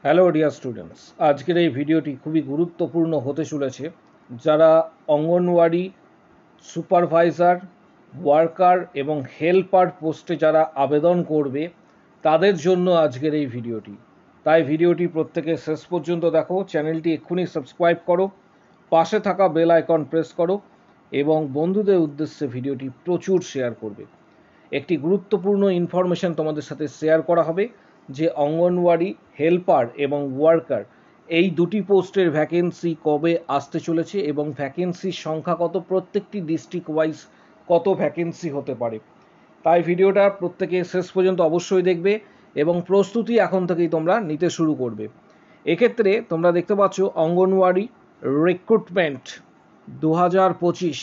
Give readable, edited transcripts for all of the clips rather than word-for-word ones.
Hello dear students, আজকের এই ভিডিওটি খুবই গুরুত্বপূর্ণ হতে চলেছে। যারা অঙ্গনওয়াড়ি সুপারভাইজার, ওয়ার্কার এবং হেল্পার পোস্টে যারা আবেদন করবে তাদের জন্য আজকের এই ভিডিওটি। তাই ভিডিওটি প্রত্যেকে শেষ পর্যন্ত দেখো, চ্যানেলটি এক্ষুনি সাবস্ক্রাইব করো, পাশে থাকা বেল আইকন প্রেস করো এবং বন্ধুদের উদ্দেশ্যে ভিডিওটি প্রচুর শেয়ার করবে। একটি গুরুত্বপূর্ণ ইনফরমেশন তোমাদের সাথে শেয়ার করা হবে যে অঙ্গনওয়াড়ি হেল্পার এবং ওয়ার্কার এই দুটি পোস্টের ভ্যাকেন্সি কবে আসতে চলেছে এবং ভ্যাকেন্সির সংখ্যা কত, প্রত্যেকটি ডিস্ট্রিক্ট ওয়াইজ কত ভ্যাকেন্সি হতে পারে। তাই ভিডিওটা প্রত্যেকে শেষ পর্যন্ত অবশ্যই দেখবে এবং প্রস্তুতি এখন থেকেই তোমরা নিতে শুরু করবে। এক্ষেত্রে তোমরা দেখতে পাচ্ছ অঙ্গনওয়াড়ি রিক্রুটমেন্ট 2025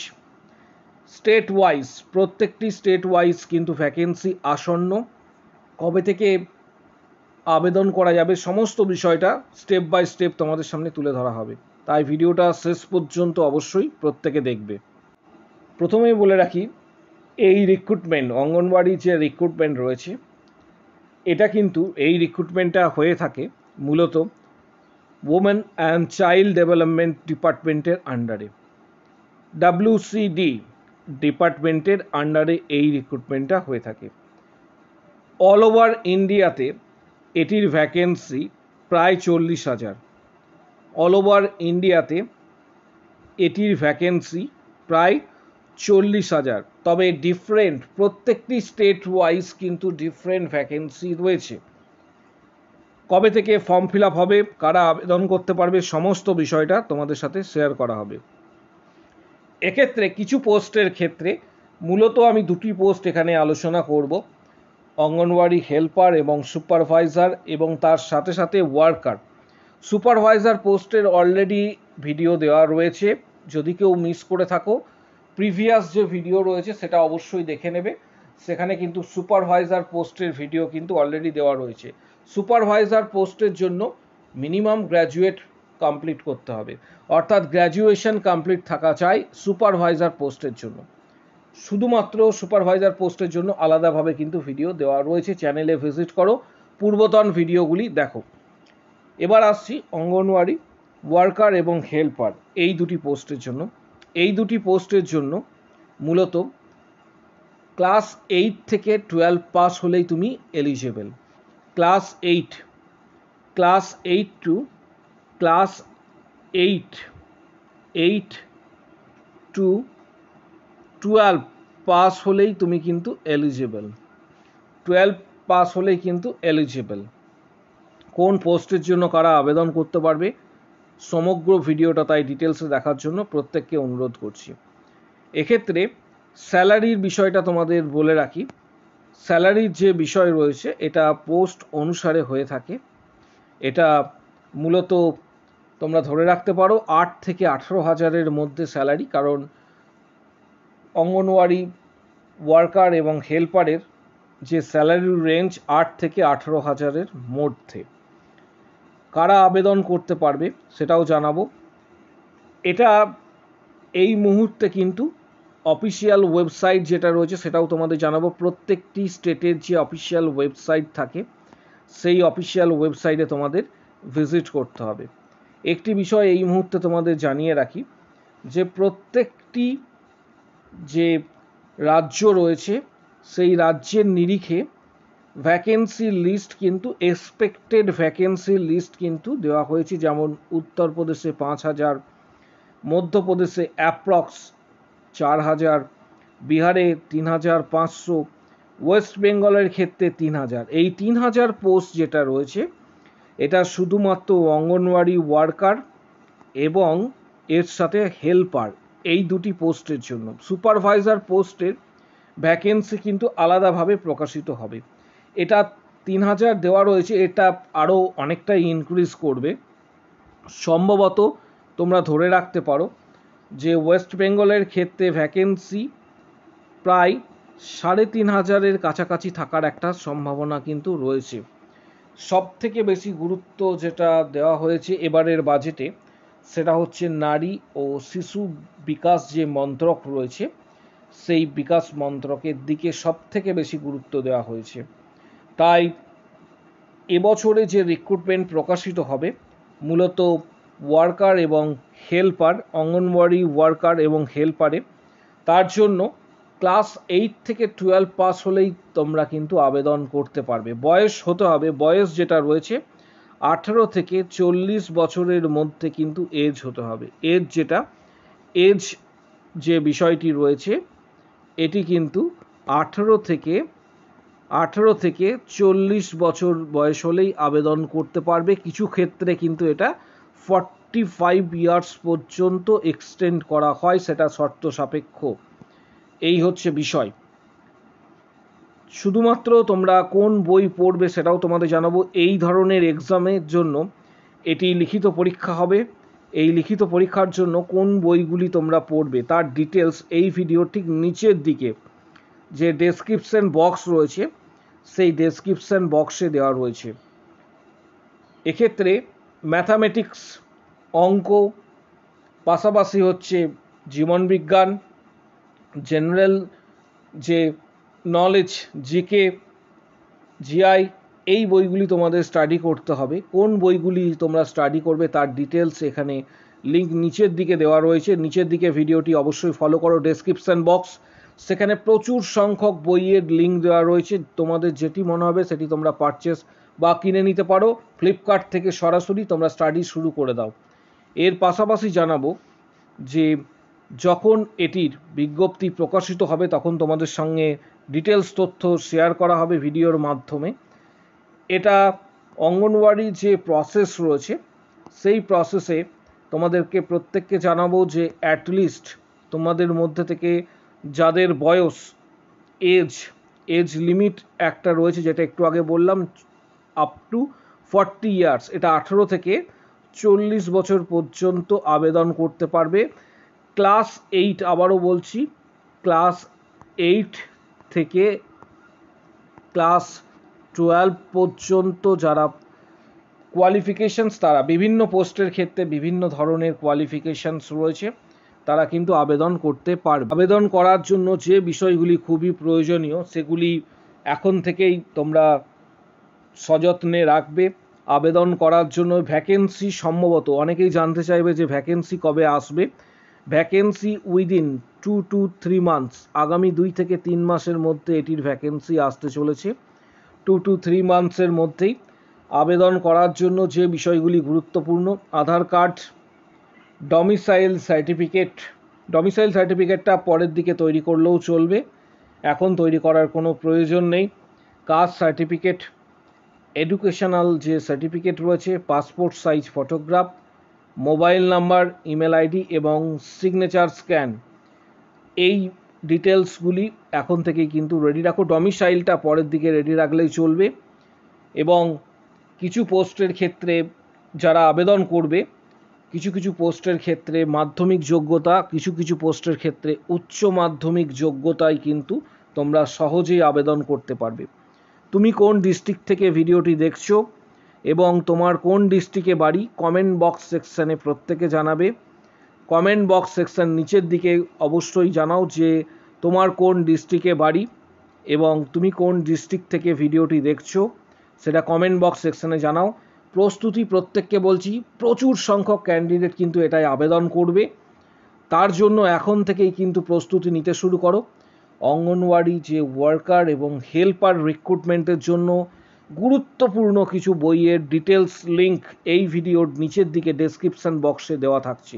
স্টেট ওয়াইজ, প্রত্যেকটি স্টেট ওয়াইজ কিন্তু ভ্যাকেন্সি আসন্ন। কবে থেকে আবেদন করা যাবে সমস্ত বিষয়টা স্টেপ বাই স্টেপ তোমাদের সামনে তুলে ধরা হবে। তাই ভিডিওটা শেষ পর্যন্ত অবশ্যই প্রত্যেকে দেখবে। প্রথমেই বলে রাখি, এই রিক্রুটমেন্ট, অঙ্গনওয়াড়ি যে রিক্রুটমেন্ট রয়েছে, এটা কিন্তু এই রিক্রুটমেন্টটা হয়ে থাকে মূলত ওমেন অ্যান্ড চাইল্ড ডেভেলপমেন্ট ডিপার্টমেন্টের আন্ডারে, WCD ডিপার্টমেন্টের আন্ডারে এই রিক্রুটমেন্টটা হয়ে থাকে। অল ওভার ইন্ডিয়াতে এটির ভ্যাকেন্সি প্রায় 40,000। অল ওভার ইন্ডিয়াতে এটির ভ্যাকেন্সি প্রায় 40,000। তবে ডিফারেন্ট, প্রত্যেকটি স্টেট ওয়াইজ কিন্তু ডিফারেন্ট ভ্যাকেন্সি রয়েছে। কবে থেকে ফর্ম ফিল আপ হবে, কারা আবেদন করতে পারবে, সমস্ত বিষয়টা তোমাদের সাথে শেয়ার করা হবে। এক্ষেত্রে কিছু পোস্টের ক্ষেত্রে মূলত আমি দুটি পোস্ট এখানে আলোচনা করব, অঙ্গনওয়াড়ি হেল্পার এবং সুপারভাইজার এবং তার সাথে সাথে ওয়ার্কার। সুপারভাইজার পোস্টের অলরেডি ভিডিও দেওয়া রয়েছে, যদি কেউ মিস করে থাকো প্রিভিয়াস যে ভিডিও রয়েছে সেটা অবশ্যই দেখে নেবে। সেখানে কিন্তু সুপারভাইজার পোস্টের ভিডিও কিন্তু অলরেডি দেওয়া রয়েছে। সুপারভাইজার পোস্টের জন্য মিনিমাম গ্র্যাজুয়েট কমপ্লিট করতে হবে, অর্থাৎ গ্র্যাজুয়েশন কমপ্লিট থাকা চাই সুপারভাইজার পোস্টের জন্য। শুধুমাত্র সুপারভাইজার পোস্টের জন্য আলাদাভাবে কিন্তু ভিডিও দেওয়া রয়েছে, চ্যানেলে ভিজিট করো, পূর্বতন ভিডিওগুলি দেখো। এবার আসছি অঙ্গনওয়াড়ি ওয়ার্কার এবং হেল্পার এই দুটি পোস্টের জন্য। এই দুটি পোস্টের জন্য মূলত ক্লাস 8 থেকে 12 পাস হলেই তুমি eligible. Class 8, class 8 to class 8 8 to 12 pass হলেই তুমি কিন্তু এলিজেবল। 12 পাস হলেই কিন্তু এলিজেবল। কোন পোস্টের জন্য কারা আবেদন করতে পারবে সমগ্র ভিডিওটা তাই ডিটেলসে দেখার জন্য প্রত্যেককে অনুরোধ করছি। এক্ষেত্রে স্যালারির বিষয়টা তোমাদের বলে রাখি। স্যালারির যে বিষয় রয়েছে এটা পোস্ট অনুসারে হয়ে থাকে। এটা মূলত তোমরা ধরে রাখতে পারো 8 থেকে 18,000-এর মধ্যে স্যালারি, কারণ অঙ্গনওয়াড়ি ওয়ার্কার এবং হেল্পারের যে স্যালারি রেঞ্জ 8 থেকে 18,000-এর মধ্যে। কারা আবেদন করতে পারবে সেটাও জানাবো। এটা এই মুহূর্তে কিন্তু অফিসিয়াল ওয়েবসাইট যেটা রয়েছে সেটাও তোমাদের জানাবো। প্রত্যেকটি স্টেটের যে অফিসিয়াল ওয়েবসাইট থাকে সেই অফিসিয়াল ওয়েবসাইটে তোমাদের ভিজিট করতে হবে। একটি বিষয় এই মুহূর্তে তোমাদের জানিয়ে রাখি যে প্রত্যেকটি যে রাজ্য রয়েছে সেই রাজ্যের নিরিখে ভ্যাকেন্সির লিস্ট কিন্তু এক্সপেক্টেড ভ্যাকেন্সির লিস্ট কিন্তু দেওয়া হয়েছে। যেমন উত্তরপ্রদেশে 5,000, মধ্যপ্রদেশে অ্যাপ্রক্স 4,000, বিহারে 3,500, ওয়েস্ট বেঙ্গলের ক্ষেত্রে 3,000। এই 3,000 পোস্ট যেটা রয়েছে এটা শুধুমাত্র অঙ্গনওয়াড়ি ওয়ার্কার এবং এর সাথে হেল্পার এই দুটি পোস্টের জন্য। সুপারভাইজার পোস্টের ভ্যাকেন্সি কিন্তু আলাদাভাবে প্রকাশিত হবে। এটা 3,000 দেওয়া রয়েছে, এটা আরও অনেকটাই ইনক্রিজ করবে সম্ভবত। তোমরা ধরে রাখতে পারো যে ওয়েস্ট বেঙ্গলের ক্ষেত্রে ভ্যাকেন্সি প্রায় 3,500-এর কাছাকাছি থাকার একটা সম্ভাবনা কিন্তু রয়েছে। সব থেকে বেশি গুরুত্ব যেটা দেওয়া হয়েছে এবারের বাজেটে সেটা হচ্ছে নারী ও শিশু বিকাশ যে মন্ত্রক রয়েছে সেই বিকাশ মন্ত্রকের দিকে সব থেকে বেশি গুরুত্ব দেওয়া হয়েছে। তাই এবছরে যে রিক্রুটমেন্ট প্রকাশিত হবে মূলত ওয়ার্কার এবং হেল্পার, অঙ্গনওয়াড়ি ওয়ার্কার এবং হেল্পারে, তার জন্য ক্লাস 8 থেকে 12 পাস হলেই তোমরা কিন্তু আবেদন করতে পারবে। বয়স হতে হবে, বয়স যেটা রয়েছে 18 থেকে 40 বছরের মধ্যে কিন্তু এজ হতে হবে। এজ এজ যে বিষয়টি রয়েছে এটি কিন্তু 18 থেকে 40 বছর বয়স হলেই আবেদন করতে পারবে। কিছু ক্ষেত্রে কিন্তু এটা 45 ইয়ার্স পর্যন্ত এক্সটেন্ড করা হয়, সেটা শর্ত সাপেক্ষ। এই হচ্ছে বিষয়। শুধুমাত্র তোমরা কোন বই পড়বে সেটাও তোমাদের জানাবো। এই ধরনের এক্সামের জন্য এটি লিখিত পরীক্ষা হবে। এই লিখিত পরীক্ষার জন্য কোন বইগুলি তোমরা পড়বে তার ডিটেলস এই ভিডিওর ঠিক নিচের দিকে যে ডেসক্রিপশন বক্স রয়েছে সেই ডেসক্রিপশন বক্সে দেওয়া রয়েছে। এক্ষেত্রে ম্যাথামেটিক্স, অঙ্ক, পাশাপাশি হচ্ছে জীবনবিজ্ঞান, জেনারেল যে নলেজ, জিকে, জিআই, এই বইগুলি তোমাদের স্টাডি করতে হবে। কোন বইগুলি তোমরা স্টাডি করবে তার ডিটেলস এখানে লিঙ্ক নিচের দিকে দেওয়া রয়েছে। নিচের দিকে ভিডিওটি অবশ্যই ফলো করো, ডেসক্রিপশন বক্স, সেখানে প্রচুর সংখ্যক বইয়ের লিঙ্ক দেওয়া রয়েছে। তোমাদের যেটি মনে হবে সেটি তোমরা পারচেস বা কিনে নিতে পারো। ফ্লিপকার্ট থেকে সরাসরি তোমরা স্টাডি শুরু করে দাও। এর পাশাপাশি জানাবো যে যখন এটির বিজ্ঞপ্তি প্রকাশিত হবে তখন তোমাদের সঙ্গে ডিটেলস তথ্য শেয়ার করা হবে ভিডিওর মাধ্যমে। এটা অঙ্গনওয়াড়ি যে প্রসেস রয়েছে সেই প্রসেসে তোমাদেরকে প্রত্যেককে জানাবো যে অ্যাটলিস্ট তোমাদের মধ্যে থেকে যাদের বয়স এজ লিমিট একটা রয়েছে যেটা একটু আগে বললাম, আপ টু 40 ইয়ার্স, এটা 18 থেকে 40 বছর পর্যন্ত আবেদন করতে পারবে। ক্লাস 8, আবারও বলছি, ক্লাস 8 থেকে ক্লাস 12 পর্যন্ত যারা কোয়ালিফিকেশনস, তারা বিভিন্ন পোস্টের ক্ষেত্রে বিভিন্ন ধরনের কোয়ালিফিকেশনস রয়েছে, তারা কিন্তু আবেদন করতে পারবে। আবেদন করার জন্য যে বিষয়গুলি খুবই প্রয়োজনীয় সেগুলি এখন থেকেই তোমরা সযত্নে রাখবে। আবেদন করার জন্য ভ্যাকেন্সি সম্ভবত অনেকেই জানতে চাইবে যে ভ্যাকেন্সি কবে আসবে। ভ্যাকেন্সি উইদিন 2 to 3 মান্থস, আগামী 2 থেকে 3 মাসের মধ্যে এটির ভ্যাকেন্সি আসতে চলেছে। 2 to 3 মান্থসের মধ্যেই আবেদন করার জন্য যে বিষয়গুলি গুরুত্বপূর্ণ: আধার কার্ড, ডমিসাইল সার্টিফিকেটটা পরের দিকে তৈরি করলেও চলবে, এখন তৈরি করার কোনো প্রয়োজন নেই। কাস্ট সার্টিফিকেট, এডুকেশনাল যে সার্টিফিকেট রয়েছে, passport size photograph, mobile number, email ID এবং সিগনেচার স্ক্যান, এই ডিটেলসগুলি এখন থেকেই কিন্তু রেডি রাখো। ডমিসাইলটা পরের দিকে রেডি রাখলেই চলবে। এবং কিছু পোস্টের ক্ষেত্রে যারা আবেদন করবে, কিছু পোস্টের ক্ষেত্রে মাধ্যমিক যোগ্যতা, কিছু পোস্টের ক্ষেত্রে উচ্চ মাধ্যমিক যোগ্যতায় কিন্তু তোমরা সহজেই আবেদন করতে পারবে। তুমি কোন ডিস্ট্রিক্ট থেকে ভিডিওটি দেখছো এবং তোমার কোন ডিস্ট্রিক্টে বাড়ি কমেন্ট বক্স সেকশানে প্রত্যেকে জানাবে। কমেন্ট বক্স সেকশন নিচের দিকে অবশ্যই জানাও যে তোমার কোন ডিস্ট্রিক্টে বাড়ি এবং তুমি কোন ডিস্ট্রিক্ট থেকে ভিডিওটি দেখছো, সেটা কমেন্ট বক্স সেকশনে জানাও। প্রস্তুতি, প্রত্যেককে বলছি, প্রচুর সংখ্যক ক্যান্ডিডেট কিন্তু এটাই আবেদন করবে, তার জন্য এখন থেকেই কিন্তু প্রস্তুতি নিতে শুরু করো। অঙ্গনওয়াড়ি যে ওয়ার্কার এবং হেল্পার রিক্রুটমেন্টের জন্য গুরুত্বপূর্ণ কিছু বইয়ের ডিটেলস লিঙ্ক এই ভিডিওর নিচের দিকে ডেসক্রিপশন বক্সে দেওয়া থাকছে।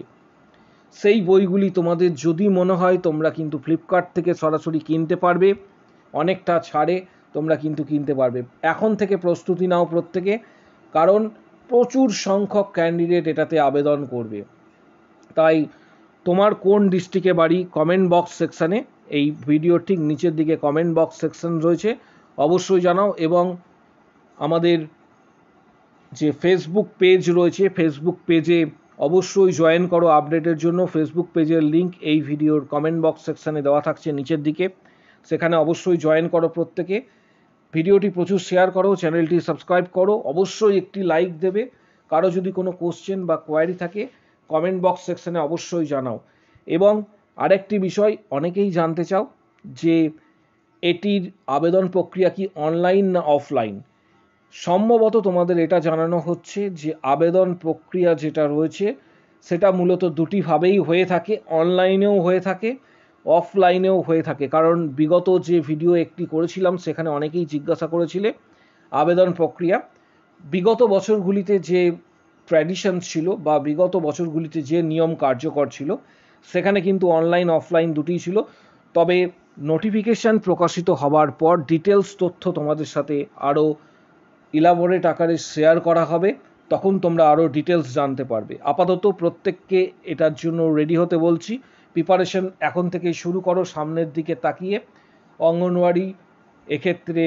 সেই বইগুলি তোমাদের যদি মনে হয় তোমরা কিন্তু ফ্লিপকার্ট থেকে সরাসরি কিনতে পারবে, অনেকটা ছাড়ে তোমরা কিন্তু কিনতে পারবে। এখন থেকে প্রস্তুতি নাও প্রত্যেকে, কারণ প্রচুর সংখ্যক ক্যান্ডিডেট এটাতে আবেদন করবে। তাই তোমার কোন ডিস্ট্রিক্টে বাড়ি কমেন্ট বক্স সেকশানে, এই ভিডিওর ঠিক নিচের দিকে কমেন্ট বক্স সেকশন রয়েছে, অবশ্যই জানাও। এবং আমাদের যে ফেসবুক পেজ রয়েছে, ফেসবুক পেজে অবশ্যই জয়েন করো আপডেটের জন্য। ফেসবুক পেজের লিঙ্ক এই ভিডিওর কমেন্ট বক্স সেকশানে দেওয়া থাকছে নিচের দিকে, সেখানে অবশ্যই জয়েন করো প্রত্যেকে। ভিডিওটি প্রচুর শেয়ার করো, চ্যানেলটি সাবস্ক্রাইব করো, অবশ্যই একটি লাইক দেবে। কারো যদি কোনো কোশ্চেন বা কোয়ারি থাকে কমেন্ট বক্স সেকশানে অবশ্যই জানাও। এবং আরেকটি বিষয় অনেকেই জানতে চাও যে এটির আবেদন প্রক্রিয়া কি অনলাইন না অফলাইন। সম্ভবত তোমাদের এটা জানানো হচ্ছে যে আবেদন প্রক্রিয়া যেটা রয়েছে সেটা মূলত দুটিভাবেই হয়ে থাকে, অনলাইনেও হয়ে থাকে, অফলাইনেও হয়ে থাকে। কারণ বিগত যে ভিডিও একটি করেছিলাম সেখানে অনেকেই জিজ্ঞাসা করেছিলে আবেদন প্রক্রিয়া বিগত বছরগুলিতে যে ট্র্যাডিশন ছিল বা বিগত বছরগুলিতে যে নিয়ম কার্যকর ছিল সেখানে কিন্তু অনলাইন অফলাইন দুটিই ছিল। তবে নোটিফিকেশান প্রকাশিত হবার পর ডিটেলস তথ্য তোমাদের সাথে আরও ইলাবোরেট আকারে শেয়ার করা হবে, তখন তোমরা আরও ডিটেলস জানতে পারবে। আপাতত প্রত্যেককে এটার জন্য রেডি হতে বলছি, প্রিপারেশন এখন থেকেই শুরু করো সামনের দিকে তাকিয়ে। অঙ্গনওয়াড়ি এক্ষেত্রে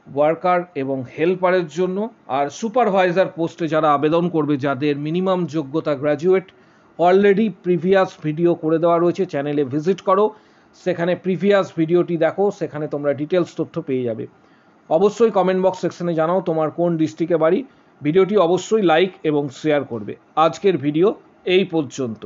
ওয়ার্কার এবং হেল্পারের জন্য, আর সুপারভাইজার পোস্টে যারা আবেদন করবে যাদের মিনিমাম যোগ্যতা গ্র্যাজুয়েট, অলরেডি প্রিভিয়াস ভিডিও করে দেওয়া রয়েছে, চ্যানেলে ভিজিট করো, সেখানে প্রিভিয়াস ভিডিওটি দেখো, সেখানে তোমরা ডিটেলস তথ্য পেয়ে যাবে। অবশ্যই কমেন্ট বক্স সেকশনে জানাও তোমার কোন ডিস্ট্রিক্টে বাড়ি। ভিডিওটি অবশ্যই লাইক এবং শেয়ার করবে। আজকের ভিডিও এই পর্যন্ত।